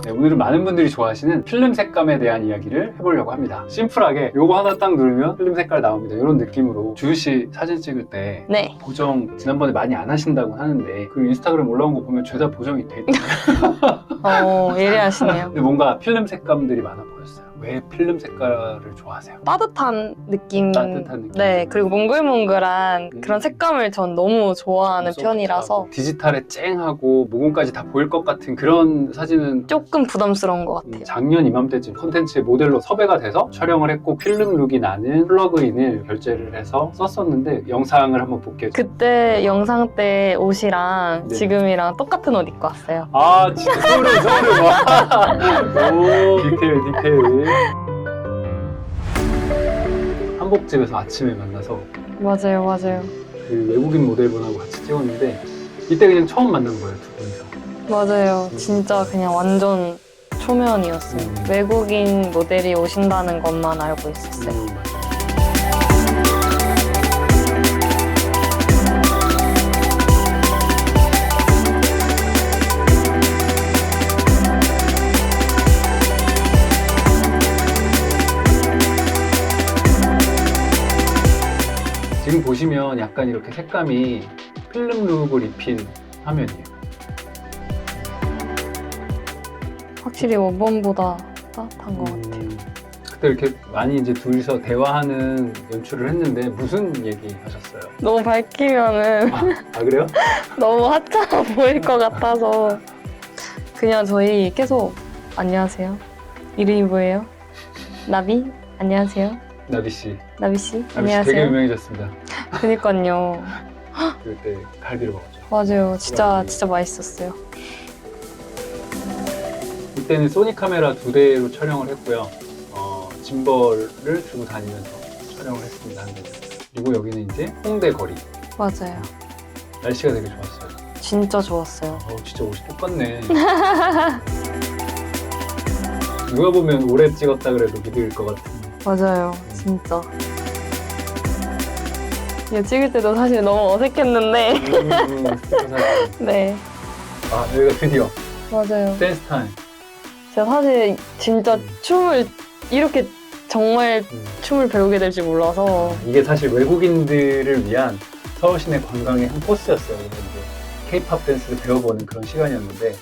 네, 오늘은 많은 분들이 좋아하시는 필름 색감에 대한 이야기를 해보려고 합니다. 심플하게 요거 하나 딱 누르면 필름 색깔 나옵니다. 이런 느낌으로 주우씨 사진 찍을 때 네. 보정 지난번에 많이 안 하신다고 하는데 그 인스타그램 올라온 거 보면 죄다 보정이 돼 있더라고요. 예리하시네요. 근데 뭔가 필름 색감들이 많아 보였어요. 왜 필름 색깔을 좋아하세요? 따뜻한 느낌. 따뜻한 느낌. 네, 그리고 몽글몽글한 음. 그런 색감을 전 너무 좋아하는 소프트하고 편이라서 디지털에 쨍하고 모공까지 다 보일 것 같은 그런 사진은 조금 부담스러운 것 같아요. 작년 이맘때쯤 콘텐츠의 모델로 섭외가 돼서 촬영을 했고 필름 룩이 나는 플러그인을 결제를 해서 썼었는데 영상을 한번 볼게요. 그때 영상 때 옷이랑 네. 지금이랑 똑같은 옷 입고 왔어요. 아 진짜 소름 와. 오 디테일 한복집에서 아침에 만나서 맞아요. 그 외국인 모델분하고 같이 찍었는데 이때 그냥 처음 만난 거예요, 두 분이서. 맞아요. 진짜 그냥 완전 초면이었어요. 외국인 모델이 오신다는 것만 알고 있었어요. 맞아요. 지금 보시면 약간 이렇게 색감이 필름 룩을 입힌 화면이에요. 확실히 원본보다 따뜻한 것 같아요. 그때 이렇게 많이 이제 둘이서 대화하는 연출을 했는데 무슨 얘기 하셨어요? 너무 밝히면은 아 그래요? 너무 하찮아 보일 것 같아서 그냥 저희 계속 안녕하세요. 이름이 뭐예요? 나비? 안녕하세요. 나비씨. 나비씨? 나비씨 되게 안녕하세요. 유명해졌습니다. 그니까요. 그때 갈비를 먹었죠. 맞아요. 진짜 맛있었어요. 이때는 소니 카메라 2대로 촬영을 했고요. 짐벌을 들고 다니면서 촬영을 했습니다. 한 대를. 그리고 여기는 이제 홍대 거리. 맞아요. 날씨가 되게 좋았어요. 진짜 좋았어요. 진짜 옷이 똑같네. 누가 보면 오래 찍었다 그래도 믿을 것 같은. 맞아요. 진짜. 이거 찍을 때도 사실 너무 어색했는데. 스티커 사진. 네. 아 여기가 드디어 맞아요. 댄스 타임. 제가 사실 진짜 춤을 이렇게 정말 춤을 배우게 될 줄 몰라서 이게 사실 외국인들을 위한 서울 시내 관광의 한 코스였어요. 그래서 이제 K-팝 댄스를 배워보는 그런 시간이었는데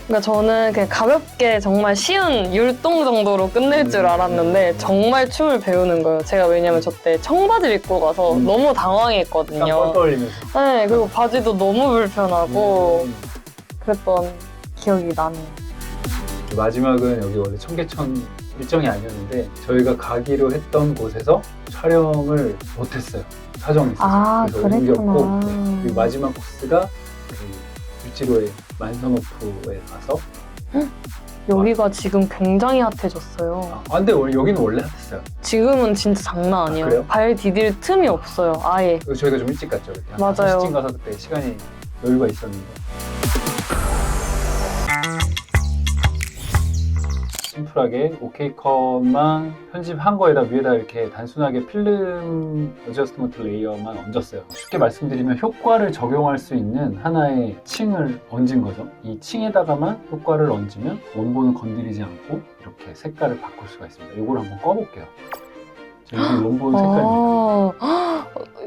그러니까 저는 그냥 가볍게 정말 쉬운 율동 정도로 끝낼 줄 알았는데 정말 춤을 배우는 거예요. 제가 왜냐면 저때 청바지를 입고 가서 너무 땀 당황했거든요. 뻘뻘 흘리면서. 네, 그리고 바지도 너무 불편하고 그랬던 기억이 나네요. 마지막은 여기 원래 청계천 일정이 아니었는데 저희가 가기로 했던 곳에서 촬영을 못했어요. 사정이 있어서. 아, 그래서 그랬구나. 옮겼고 그리고 마지막 코스가 그 을지로의 만성호프에 가서 여기가 지금 굉장히 핫해졌어요. 근데 여기는 원래 핫했어요. 지금은 진짜 장난 아니에요. 그래요? 발 디딜 틈이 없어요. 아예. 그래서 저희가 좀 일찍 갔죠. 그때. 맞아요. 5시쯤 가서 그때 시간이 여유가 있었는데 심플하게 오케이 컷만 편집한 거에다 위에다 이렇게 단순하게 필름 어저스트먼트 레이어만 얹었어요. 쉽게 말씀드리면 효과를 적용할 수 있는 하나의 층을 얹은 거죠. 이 층에다가만 효과를 얹으면 원본을 건드리지 않고 이렇게 색깔을 바꿀 수가 있습니다. 이걸 한번 꺼볼게요. 이게 원본 색깔입니다.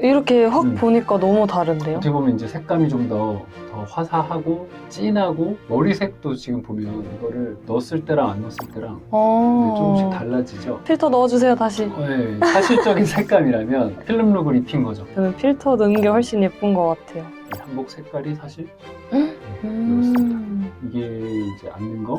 이렇게 확 보니까 너무 다른데요? 어떻게 보면 이제 색감이 좀 더 화사하고 진하고 머리색도 지금 보면 이거를 넣었을 때랑 안 넣었을 때랑 조금씩 달라지죠. 필터 넣어주세요 다시. 네, 사실적인 색감이라면 필름 룩을 입힌 거죠. 저는 필터 넣은 게 훨씬 예쁜 것 같아요. 이 한복 색깔이 사실 이렇습니다. 이게 이제 앉는 거,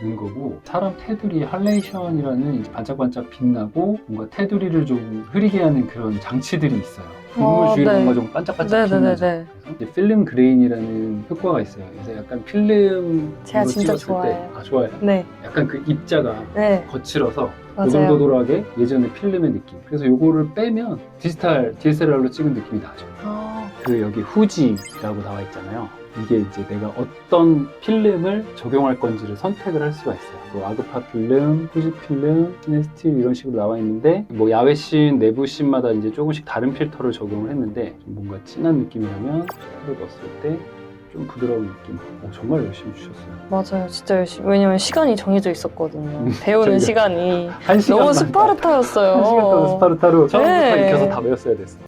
넣은 거고 사람 테두리 할레이션이라는 이제 반짝반짝 빛나고 뭔가 테두리를 좀 흐리게 하는 그런 장치들이 있어요. 눈물 주위로 뭔가 좀 반짝반짝 빛나죠. 그래서 이제 필름 그레인이라는 효과가 있어요. 그래서 약간 필름 제가 진짜 찍었을 좋아해요. 때, 좋아요. 네. 약간 그 입자가 네. 거칠어서 맞아요. 오돌오돌하게 예전의 필름의 느낌. 그래서 요거를 빼면 디지털 DSLR로 찍은 느낌이 나죠. 그 여기 후지라고 나와 있잖아요. 이게 이제 내가 어떤 필름을 적용할 건지를 선택을 할 수가 있어요. 뭐 아그파 필름, 후지 필름, 시네스틸 이런 식으로 나와 있는데 뭐 야외 씬, 내부 씬마다 이제 조금씩 다른 필터를 적용을 했는데 좀 뭔가 진한 느낌이라면 필터를 넣었을 때 좀 부드러운 느낌. 정말 열심히 주셨어요. 맞아요. 진짜 열심히. 왜냐면 시간이 정해져 있었거든요. 배우는 저희가 시간이. 한 시간 너무 스파르타였어요. 한 시간 동안 스파르타로 처음부터 네. 익혀서 다 외웠어야 됐어요.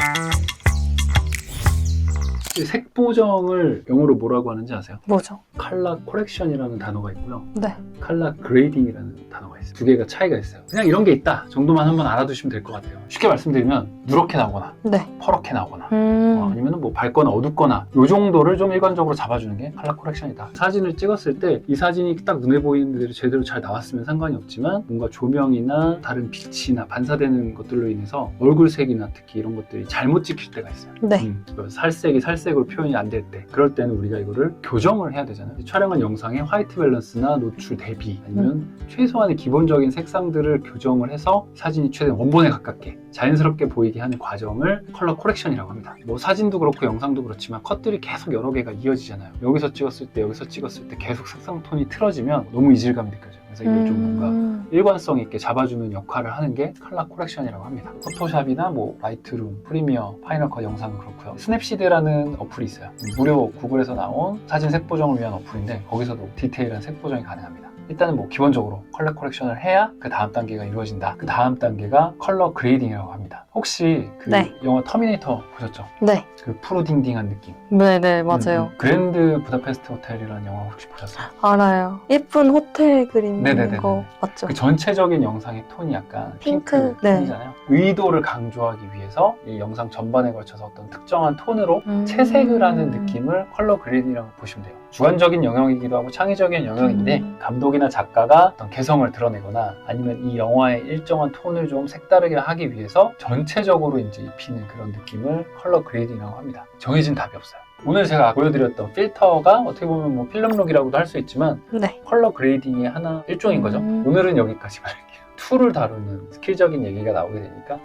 이 색보정을 영어로 뭐라고 하는지 아세요? 뭐죠? 컬러 코렉션이라는 단어가 있고요. 네. 컬러 그레이딩이라는 단어가 있어요. 두 개가 차이가 있어요. 그냥 이런 게 있다 정도만 한번 알아두시면 될 것 같아요. 쉽게 말씀드리면 누렇게 나오거나 네. 퍼렇게 나오거나 아니면 뭐 밝거나 어둡거나 이 정도를 좀 일관적으로 잡아주는 게 컬러 코렉션이다. 사진을 찍었을 때 이 사진이 딱 눈에 보이는 대로 제대로 잘 나왔으면 상관이 없지만 뭔가 조명이나 다른 빛이나 반사되는 것들로 인해서 얼굴색이나 특히 이런 것들이 잘못 찍힐 때가 있어요. 네. 살색이 살색으로 표현이 안 될 때 그럴 때는 우리가 이거를 교정을 해야 되잖아요. 촬영한 영상의 화이트 밸런스나 노출 대비 아니면 최소한의 기본적인 색상들을 교정을 해서 사진이 최대한 원본에 가깝게 자연스럽게 보이게 하는 과정을 컬러 코렉션이라고 합니다. 뭐 사진도 그렇고 영상도 그렇지만 컷들이 계속 여러 개가 이어지잖아요. 여기서 찍었을 때 여기서 찍었을 때 계속 색상 톤이 틀어지면 너무 이질감이 느껴져요. 그래서 이걸 좀 뭔가 일관성 있게 잡아주는 역할을 하는 게 컬러 코렉션이라고 합니다. 포토샵이나 뭐 라이트룸, 프리미어, 파이널 컷 영상은 그렇고요. 스냅시드라는 어플이 있어요. 무료 구글에서 나온 사진 색보정을 위한 어플인데 거기서도 디테일한 색보정이 가능합니다. 일단은 뭐 기본적으로 컬러 코렉션을 해야 그 다음 단계가 이루어진다. 그 다음 단계가 컬러 그레이딩이라고 합니다. 혹시 그 네. 영화 터미네이터 보셨죠? 네. 그 푸르딩딩한 느낌. 네네, 맞아요. 그랜드 부다페스트 호텔이라는 영화 혹시 보셨어요? 알아요. 예쁜 호텔 그림 네네네네. 거 맞죠? 그 전체적인 영상의 톤이 약간 핑크, 네. 톤이잖아요. 의도를 강조하기 위해서 이 영상 전반에 걸쳐서 어떤 특정한 톤으로 채색을 하는 느낌을 컬러 그레이딩이라고 보시면 돼요. 주관적인 영역이기도 하고 창의적인 영역인데 감독이나 작가가 어떤 개성을 드러내거나 아니면 이 영화의 일정한 톤을 좀 색다르게 하기 위해서 전체적으로 이제 입히는 그런 느낌을 컬러 그레이딩이라고 합니다. 정해진 답이 없어요. 오늘 제가 보여드렸던 필터가 어떻게 보면 뭐 필름룩이라고도 할 수 있지만 네. 컬러 그레이딩의 하나 일종인 거죠. 오늘은 여기까지만 할게요. 툴을 다루는 스킬적인 얘기가 나오게 되니까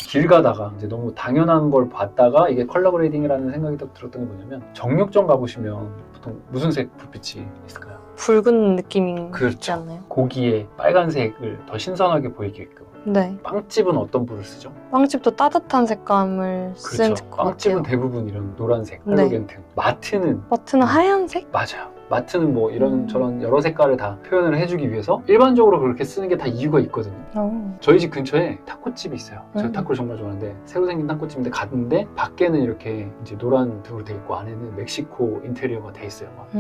길 가다가 이제 너무 당연한 걸 봤다가 이게 컬러 그레이딩이라는 생각이 딱 들었던 게 뭐냐면 정육점 가보시면 보통 무슨 색 불빛이 있을까요? 붉은 느낌이 그렇죠. 있지 않나요? 고기에 빨간색을 더 신선하게 보이게끔. 네. 빵집은 어떤 불을 쓰죠? 빵집도 따뜻한 색감을 쓴 그렇죠. 것 빵집은 같아요. 대부분 이런 노란색, 네. 할로겐 튼. 마트는 마트는 하얀색? 맞아요. 마트는 뭐 이런 저런 여러 색깔을 다 표현을 해주기 위해서 일반적으로 그렇게 쓰는 게 다 이유가 있거든요. 저희 집 근처에 타코집이 있어요. 제가 타코를 정말 좋아하는데 새로 생긴 타코집인데 갔는데 밖에는 이렇게 이제 노란 등으로 돼 있고 안에는 멕시코 인테리어가 돼 있어요. 막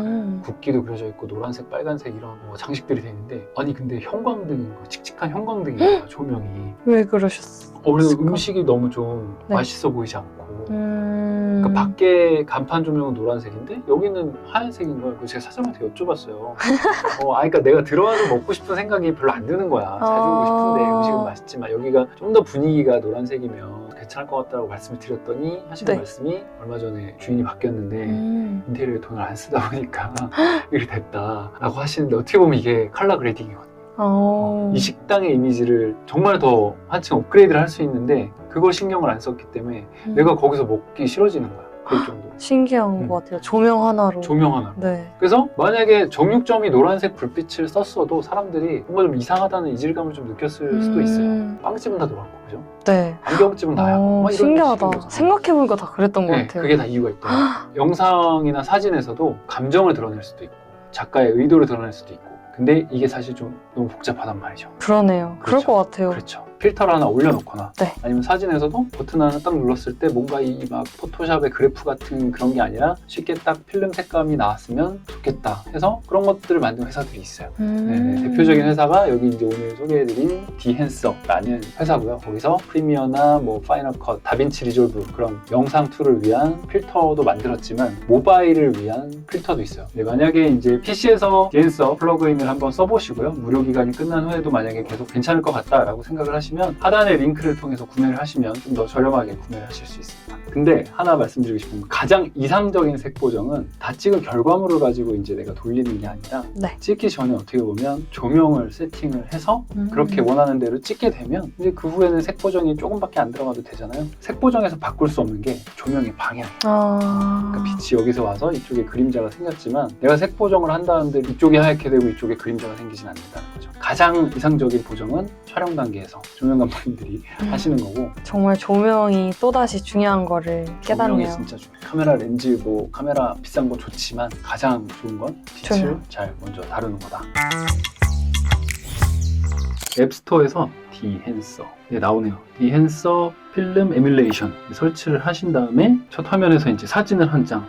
국기도 그려져 있고 노란색, 빨간색 이런 뭐 장식들이 돼 있는데 아니 근데 형광등인 거 칙칙한 형광등이에요. 조명이. 왜 그러셨어? 그래서 음식이 너무 좀 네. 맛있어 보이지 않고 그러니까 밖에 간판 조명은 노란색인데 여기는 하얀색인 거예요. 그래서 제가 사장한테 여쭤봤어요. 그러니까 내가 들어와서 먹고 싶은 생각이 별로 안 드는 거야. 자주 오고 싶은데 음식은 맛있지만 여기가 좀 더 분위기가 노란색이면 괜찮을 것 같다고 말씀을 드렸더니 하시는 네. 말씀이 얼마 전에 주인이 바뀌었는데 인테리어에 돈을 안 쓰다 보니까 이렇게 됐다라고 하시는데 어떻게 보면 이게 컬러 그레이딩이거든요. 이 식당의 이미지를 정말 더 한층 업그레이드를 할 수 있는데 그걸 신경을 안 썼기 때문에 내가 거기서 먹기 싫어지는 거야. 그럴 정도로. 신기한 것 같아요. 조명 하나로. 조명 하나. 네. 그래서 만약에 정육점이 노란색 불빛을 썼어도 사람들이 뭔가 좀 이상하다는 이질감을 좀 느꼈을 수도 있어요. 빵집은 다 노랗고 그죠? 네. 안경집은 다야. 막 이런 신기하다. 식인 거죠. 생각해보니까 다 그랬던 것 네, 같아요. 그게 다 이유가 있더라고요. 영상이나 사진에서도 감정을 드러낼 수도 있고 작가의 의도를 드러낼 수도 있고 근데 이게 사실 좀 너무 복잡하단 말이죠. 그러네요. 그럴 그렇죠. 것 같아요. 그렇죠. 필터를 하나 올려놓거나 네. 아니면 사진에서도 버튼 하나 딱 눌렀을 때 뭔가 이 막 포토샵의 그래프 같은 그런 게 아니라 쉽게 딱 필름 색감이 나왔으면 좋겠다 해서 그런 것들을 만든 회사들이 있어요. 네, 대표적인 회사가 여기 이제 오늘 소개해드린 디핸서라는 회사고요. 거기서 프리미어나 뭐 파이널 컷, 다빈치 리졸브 그런 영상 툴을 위한 필터도 만들었지만 모바일을 위한 필터도 있어요. 네, 만약에 이제 PC에서 디핸서 플러그인을 한번 써보시고요. 무료 기간이 끝난 후에도 만약에 계속 괜찮을 것 같다라고 생각을 하시면 하단의 링크를 통해서 구매를 하시면 좀 더 저렴하게 구매를 하실 수 있습니다. 근데 하나 말씀드리고 싶은 건 가장 이상적인 색 보정은 다 찍은 결과물을 가지고 이제 내가 돌리는 게 아니라 네. 찍기 전에 어떻게 보면 조명을 세팅을 해서 그렇게 원하는 대로 찍게 되면 이제 그 후에는 색 보정이 조금밖에 안 들어가도 되잖아요. 색 보정에서 바꿀 수 없는 게 조명의 방향. 그러니까 빛이 여기서 와서 이쪽에 그림자가 생겼지만 내가 색 보정을 한다는데 이쪽이 하얗게 되고 이쪽에 그림자가 생기진 않는다는 거죠. 가장 이상적인 보정은 촬영 단계에서 조명 감독님들이 하시는 거고 정말 조명이 또다시 중요한 거를 조명이 깨닫네요. 진짜 중요해요. 카메라 렌즈 뭐 카메라 비싼 거 좋지만 가장 좋은 건 빛을 조명. 잘 먼저 다루는 거다. 앱스토어에서 디핸서 나오네요. 디핸서 필름 에뮬레이션 설치를 하신 다음에 첫 화면에서 이제 사진을 한 장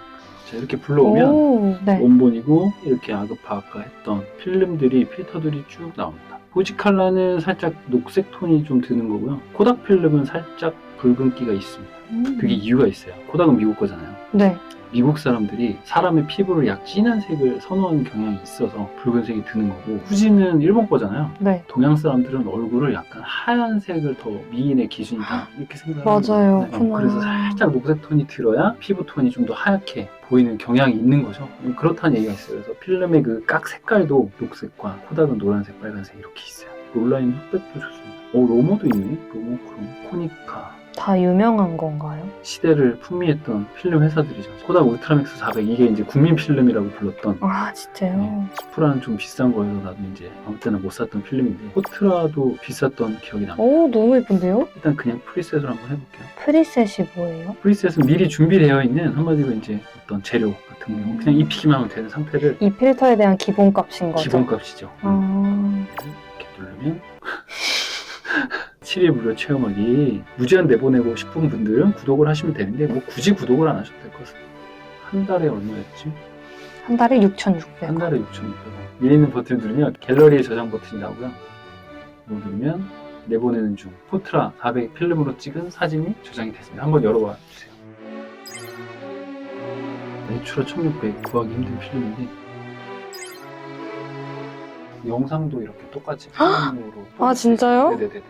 이렇게 불러오면 오, 네. 원본이고 이렇게 아까 했던 필름들이 필터들이 쭉 나옵니다. 포지칼라는 살짝 녹색 톤이 좀 드는 거고요. 코닥 필름은 살짝 붉은기가 있습니다. 그게 이유가 있어요. 코닥은 미국 거잖아요. 네. 미국 사람들이 사람의 피부를 약 진한 색을 선호하는 경향이 있어서 붉은색이 드는 거고 후지는 일본 거잖아요. 네. 동양 사람들은 얼굴을 약간 하얀색을 더 미인의 기준이다 이렇게 생각하는 맞아요. 거예요. 그래서 살짝 녹색 톤이 들어야 피부 톤이 좀 더 하얗게 보이는 경향이 있는 거죠. 그렇다는 얘기가 있어요. 그래서 필름의 그 깍 색깔도 녹색과 코닥은 노란색, 빨간색 이렇게 있어요. 롤라인 흑백도 좋습니다. 로모도 있네. 로모 크롬, 코니카. 다 유명한 건가요? 시대를 풍미했던 필름 회사들이죠. 코닥 울트라맥스 400 이게 이제 국민 필름이라고 불렀던. 아, 진짜요? 스프라는 좀 비싼 거여서 나도 이제 아무 때나 못 샀던 필름인데 코트라도 비쌌던 기억이 납니다. 오, 너무 예쁜데요? 일단 그냥 프리셋으로 한번 해볼게요. 프리셋이 뭐예요? 프리셋은 미리 준비되어 있는 한마디로 이제 어떤 재료 같은 경우 그냥 입히기만 하면 되는 상태를 이 필터에 대한 기본값인 거죠? 기본값이죠. 아, 이렇게 누르면 7일 무료 체험하기 무제한 내보내고 싶은 분들은 구독을 하시면 되는데 뭐 굳이 구독을 안 하셔도 될 것 같습니다. 한 달에 얼마였지? 한 달에 6,600원. 한 달에 6,600원. 위에 있는 버튼을 누르면 갤러리에 저장 버튼이 나오고요. 이거 누르면 내보내는 중 포트라 400 필름으로 찍은 사진이 저장이 됐습니다. 한번 열어봐 주세요. 내추럴 1600 구하기 힘든 필름인데 영상도 이렇게 똑같이 필름으로 아, 진짜요? 네네네.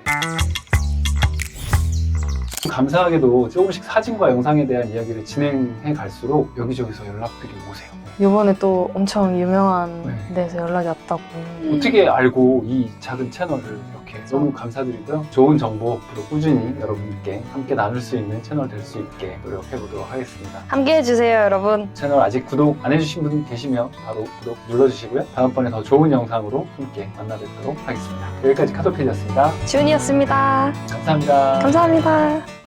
감사하게도 조금씩 사진과 영상에 대한 이야기를 진행해 갈수록 여기저기서 연락들이 오세요. 이번에 또 엄청 유명한 네. 데서 연락이 왔다고. 어떻게 알고 이 작은 채널을 이렇게 너무 감사드리고요. 좋은 정보 앞으로 꾸준히 여러분께 함께 나눌 수 있는 채널 될 수 있게 노력해 보도록 하겠습니다. 함께 해주세요, 여러분. 채널 아직 구독 안 해주신 분 계시면 바로 구독 눌러주시고요. 다음번에 더 좋은 영상으로 함께 만나 뵙도록 하겠습니다. 여기까지 카도페이였습니다. 지훈이었습니다. 감사합니다. 감사합니다.